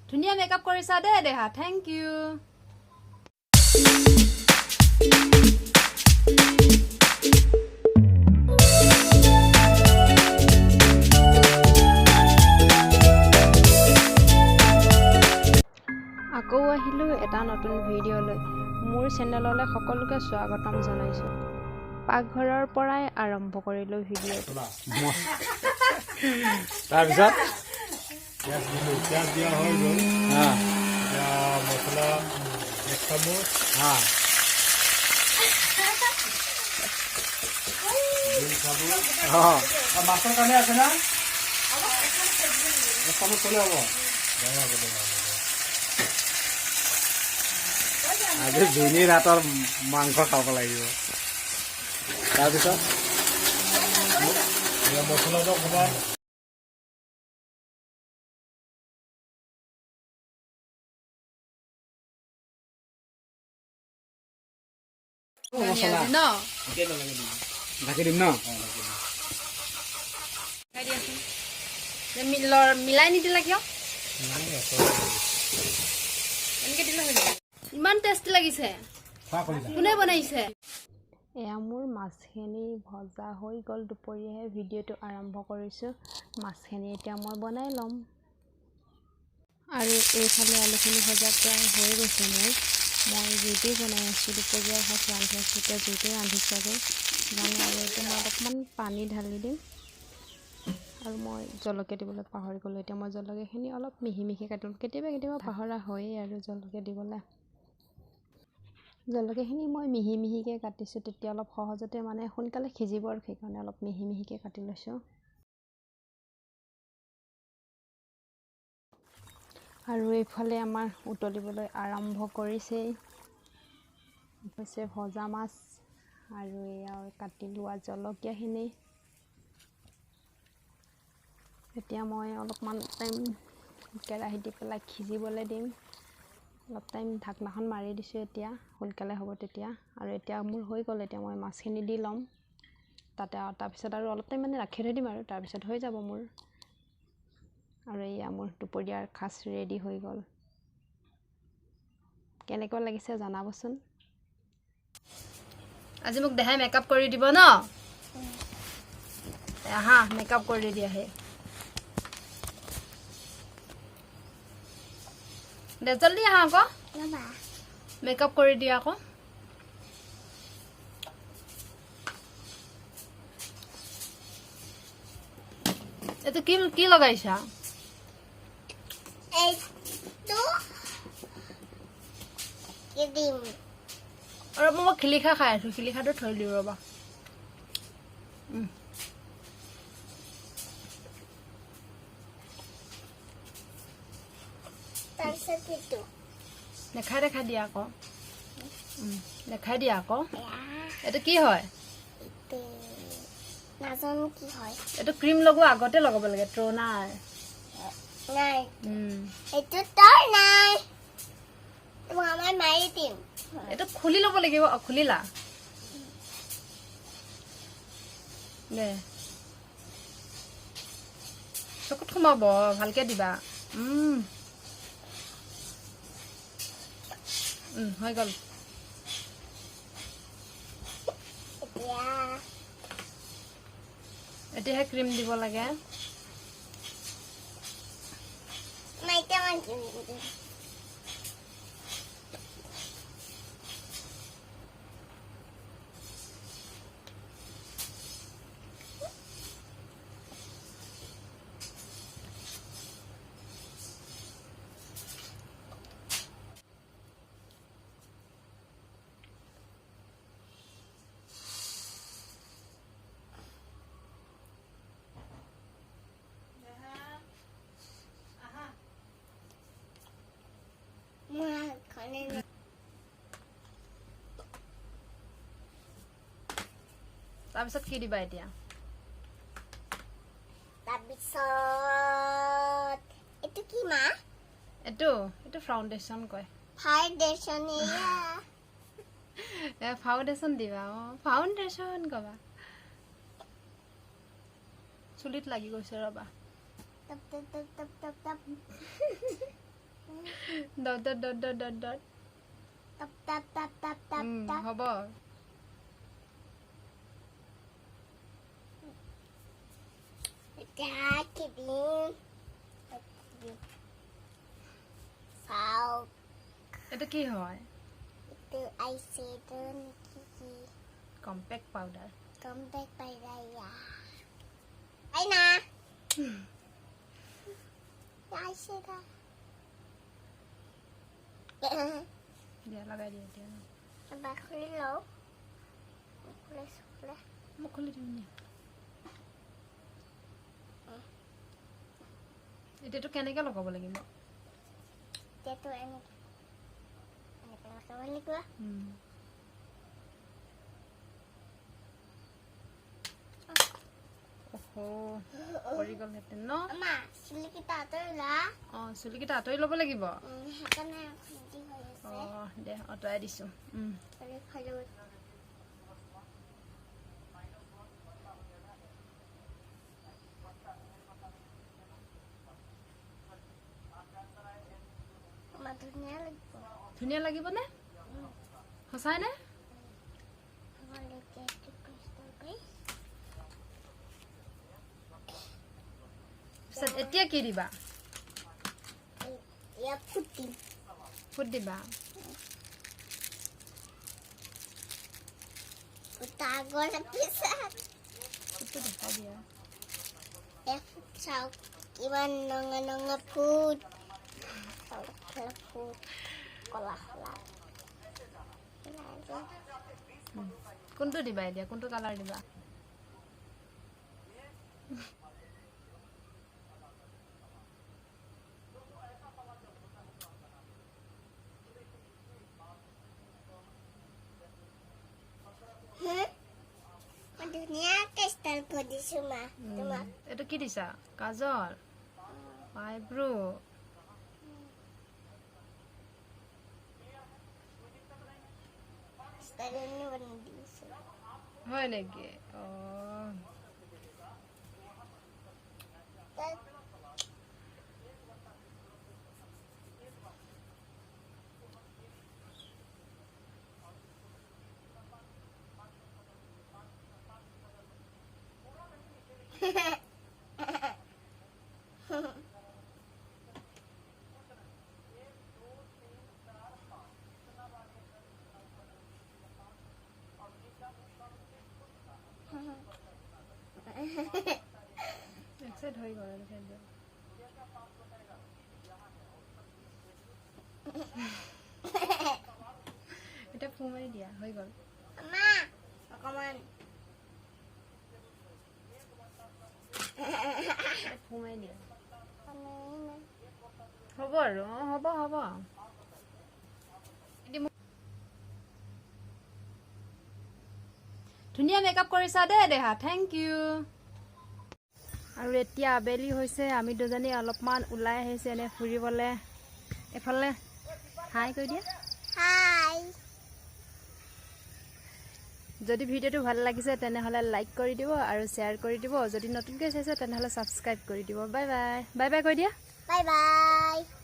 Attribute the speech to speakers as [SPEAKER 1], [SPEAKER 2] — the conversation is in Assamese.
[SPEAKER 1] ধুনীয়া মেকআপ কৰিছা দে দেহা থ্যাংক ইউ আকৌ আহিলো এটা নতুন ভিডিঅ' লৈ মোৰ চেনেললৈ সকলোকে স্বাগতম জনাইছো পাকঘৰৰ পৰাই আৰম্ভ কৰিলো ভিডিঅ'টো
[SPEAKER 2] তাৰপিছত পিঁয়াজ দিয়া হৈ গ'ল মছলা এক চামুচ মাছৰ কাৰণে আছে না এক চামুচ চলে হ'ব আজি ভিনি ৰাতৰ মাংস খাব লাগিব তাৰপিছত মছলাটো অকণমান মছলা ঢাকি দিম ন
[SPEAKER 1] মিলাই নিদিলা কিয় এনেকে দিলে হৈ যায় ইমান টেষ্টি লাগিছে কোনে বনাইছে এয়া মোৰ মাছখিনি ভজা হৈ গ'ল দুপৰীয়াহে ভিডিঅ'টো আৰম্ভ কৰিছোঁ মাছখিনি এতিয়া মই বনাই ল'ম আৰু এইফালে আলুখিনি ভজা প্ৰায় হৈ গৈছে মই জুইতেই বনাই আছোঁ দুপৰীয়াৰ ভাত ৰান্ধি আছোঁ এতিয়া জুইতেই ৰান্ধিছোঁ আৰু জানো আৰু এতিয়া মই অলপমান পানী ঢালি দিম আৰু মই জলকীয়া দিবলৈ পাহৰি গ'লোঁ এতিয়া মই জলকীয়াখিনি অলপ মিহি মিহি কাটিম কেতিয়াবা পাহৰা হয়েই আৰু জলকীয়া দিবলৈ জলকীয়াখিনি মই মিহি মিহিকৈ কাটিছোঁ তেতিয়া অলপ সহজতে মানে সোনকালে সিজিব আৰু সেইকাৰণে অলপ মিহি মিহিকৈ কাটি লৈছোঁ আৰু এইফালে আমাৰ উতলিবলৈ আৰম্ভ কৰিছেই হৈছে ভজা মাছ আৰু এয়া কাটি লোৱা জলকীয়াখিনি এতিয়া মই অলপমান টাইম কেৰাহীত দি পেলাই সিজিবলৈ দিম অলপ টাইম ঢাকনাখন মাৰি দিছোঁ এতিয়া সোনকালে হ'ব তেতিয়া আৰু এতিয়া মোৰ হৈ গ'ল এতিয়া মই মাছখিনি দি ল'ম তাতে তাৰপিছত আৰু অলপ টাইম মানে ৰাখি থৈ দিম আৰু তাৰপিছত হৈ যাব মোৰ আৰু এয়া মোৰ দুপৰীয়াৰ সাজ ৰেডি হৈ গ'ল কেনেকুৱা লাগিছে জনাবচোন আজি মোক দেহাই মেকআপ কৰি দিব ন আহা মেকআপ কৰি দিয়াহে দে জলদি আহা আকৌ মেকআপ কৰি দিয়া আকৌ এইটো কি লগাইছা আৰু মই খিলিখা খাই আছো খিলিখাটো থৈ দিওঁ ৰ'বা দেখাই দিয়া আকৌ দেখাই দিয়া আকৌ এইটো কি হয়
[SPEAKER 3] নাজানো কি হয়
[SPEAKER 1] এইটো ক্ৰীম লগোৱা আগতে লগাব লাগে টোনাৰ
[SPEAKER 3] নাই এইটো তোৰ নাই মই মাৰি দিম
[SPEAKER 1] এইটো খুলি ল'ব লাগিব খুলিলা দে চকুত সোমাব ভালকে দিবা হৈ গ'ল এতিয়াহে ক্ৰীম দিব লাগে তাৰপিছত কি দিবা এতিয়া
[SPEAKER 3] তাৰপিছত এইটো কি মা
[SPEAKER 1] এইটো ফাউণ্ডেশ্যন কয়
[SPEAKER 3] ফাউণ্ডেশ্যন
[SPEAKER 1] ফাউণ্ডেশ্যন দিবা ফাউণ্ডেশ্যন কবা চুলিত লাগি গৈছে ৰবা dot dot dot dot dot dot
[SPEAKER 3] Tap tap tap tap tap tap.
[SPEAKER 1] হ'ব
[SPEAKER 3] Kidding. Sao?
[SPEAKER 1] এটা কি হয়
[SPEAKER 3] Itu eyeshadow Nikki.
[SPEAKER 1] Compact powder
[SPEAKER 3] Come back by Raya. Ay na. Eyeshadow.
[SPEAKER 1] দিয়া লগাই দিয়া এতিয়া
[SPEAKER 3] Bakuli lo. Bakuli.
[SPEAKER 1] মোক খুলি দিম নি এতিয়াতো কেনেকৈ লগাব লাগিব
[SPEAKER 3] Dito ano. Ano pala kawali ko?
[SPEAKER 1] ওহো কৰি গ'ল হেঁতেন ন
[SPEAKER 3] Ama, sili kita to la.
[SPEAKER 1] অঁ চুলিকেইটা আঁতৰি ল'ব লাগিব
[SPEAKER 3] Haka na hindi ko yun.
[SPEAKER 1] অঁ দে আঁতৰাই দিছোঁ
[SPEAKER 3] Hello. Madunya lagi po.
[SPEAKER 1] ধুনীয়া লাগিবনে সঁচাইনে
[SPEAKER 3] Hawali kayo crystal guys.
[SPEAKER 1] পিছত এতিয়া কি দিবা
[SPEAKER 3] Ya putih.
[SPEAKER 1] ফুট দিবা
[SPEAKER 3] Utago na pisan.
[SPEAKER 1] ফুটটো দেখাই দিয়া
[SPEAKER 3] Ya sao iwan nanga food. Kala food. Kola.
[SPEAKER 1] কোনটো দিবা এতিয়া কোনটো কালাৰ দিবা
[SPEAKER 3] Madunya crystal po di suma.
[SPEAKER 1] এইটো কি দিছা কাজল আইব্ৰো
[SPEAKER 3] Crystal ni wan di suma.
[SPEAKER 1] হয় নেকি অঁ এক্সাইট হৈ গ'ল দেখাই দিয়া এতিয়া ফু মাৰি দিয়া হৈ গ'ল
[SPEAKER 3] Ama, pakaman.
[SPEAKER 1] ফু মাৰি দিয়া
[SPEAKER 3] Ano
[SPEAKER 1] হ'ব আৰু অঁ হ'ব ধুনীয়া মেকআপ কৰিছা দেই দেহা থেংক ইউ আৰু এতিয়া আবেলি হৈছে আমি দুজনী অলপমান ওলাই আহিছে এনে ফুৰিবলৈ এফালে হাই কৈ দিয়া
[SPEAKER 3] Hi.
[SPEAKER 1] যদি ভিডিঅ'টো ভাল লাগিছে তেনেহ'লে লাইক কৰি দিব আৰু শ্বেয়াৰ কৰি দিব যদি নতুনকৈ চাইছে তেনেহ'লে ছাবস্ক্ৰাইব কৰি দিব বাই বাই কৈ দিয়া
[SPEAKER 3] Bye bye.